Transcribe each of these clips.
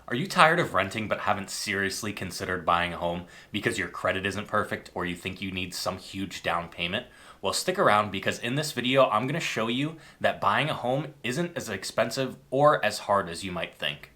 Are you tired of renting but haven't seriously considered buying a home because your credit isn't perfect or you think you need some huge down payment? Well, stick around because in this video, I'm going to show you that buying a home isn't as expensive or as hard as you might think.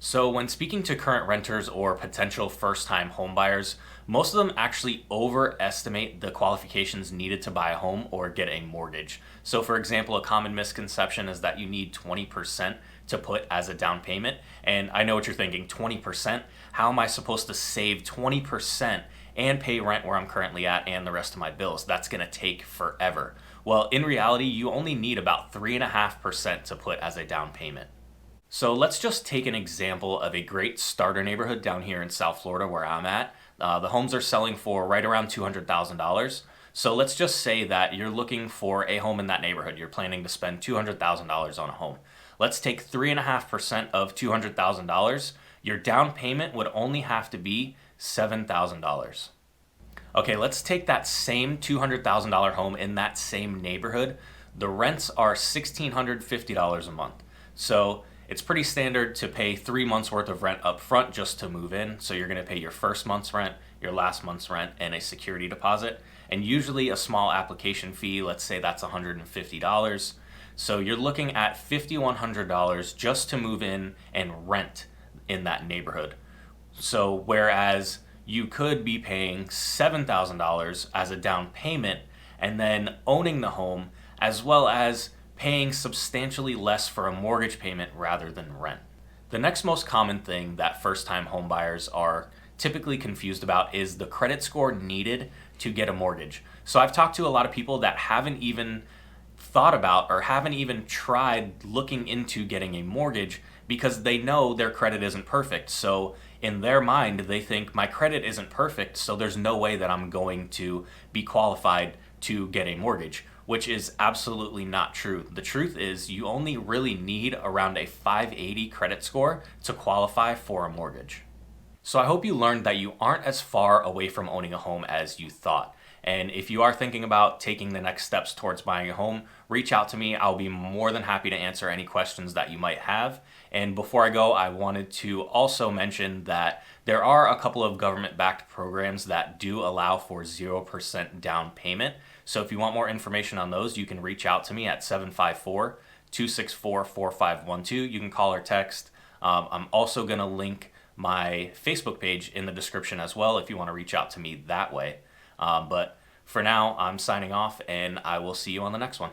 So when speaking to current renters or potential first-time home buyers, most of them actually overestimate the qualifications needed to buy a home or get a mortgage. So for example, a common misconception is that you need 20% to put as a down payment. And I know what you're thinking, 20%? How am I supposed to save 20% and pay rent where I'm currently at and the rest of my bills? That's gonna take forever. Well, in reality, you only need about 3.5% to put as a down payment. So let's just take an example of a great starter neighborhood down here in South Florida where I'm at. The homes are selling for right around $200,000. So let's just say that you're looking for a home in that neighborhood. You're planning to spend $200,000 on a home. Let's take 3.5% of $200,000. Your down payment would only have to be $7,000. Okay, let's take that same $200,000 home in that same neighborhood. The rents are $1,650 a month. So it's pretty standard to pay 3 months worth of rent up front just to move in. So you're gonna pay your first month's rent, your last month's rent, and a security deposit. And usually a small application fee, let's say that's $150. So you're looking at $5,100 just to move in and rent in that neighborhood. So whereas you could be paying $7,000 as a down payment and then owning the home, as well as paying substantially less for a mortgage payment rather than rent. The next most common thing that first-time homebuyers are typically confused about is the credit score needed to get a mortgage. So I've talked to a lot of people that haven't even thought about or haven't even tried looking into getting a mortgage because they know their credit isn't perfect. So in their mind, they think my credit isn't perfect, so there's no way that I'm going to be qualified to get a mortgage, which is absolutely not true. The truth is you only really need around a 580 credit score to qualify for a mortgage. So I hope you learned that you aren't as far away from owning a home as you thought. And if you are thinking about taking the next steps towards buying a home, reach out to me. I'll be more than happy to answer any questions that you might have. And before I go, I wanted to also mention that there are a couple of government-backed programs that do allow for 0% down payment. So if you want more information on those, you can reach out to me at 754-264-4512. You can call or text. I'm also going to link my Facebook page in the description as well if you want to reach out to me that way. But for now, I'm signing off and I will see you on the next one.